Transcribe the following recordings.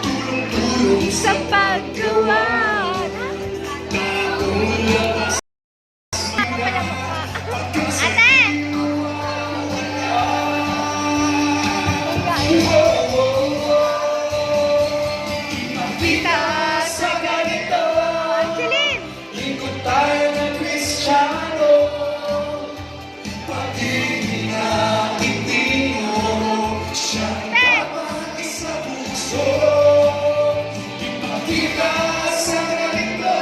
tulong-tulong sa paggawa. Ate! Kita sa ganito, Angeline! lingkod tayo ng Kristiyano. Pag-ibig na itinuro, siyang dapat sa puso. Ipakita sa ganito,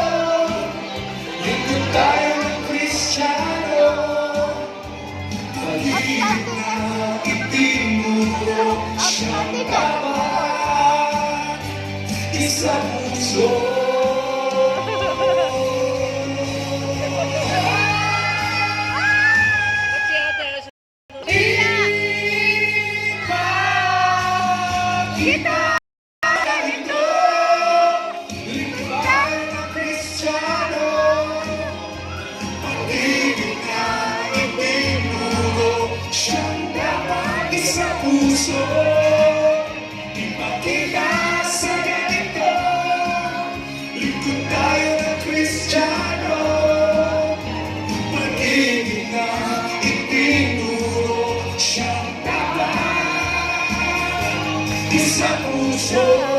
lingkod tayo ng Kristiyano. Pag-ibig na itinuro, siyang dapat sa puso. Kita ganito, lingkod tayo ng Kristiyano. Pag-ibig na itinuro, siyang dapat sa puso. Ipakita sa ganito, lingkod tayo ng Kristiyano. Pag-ibig na itinuro, siyang dapat sa puso.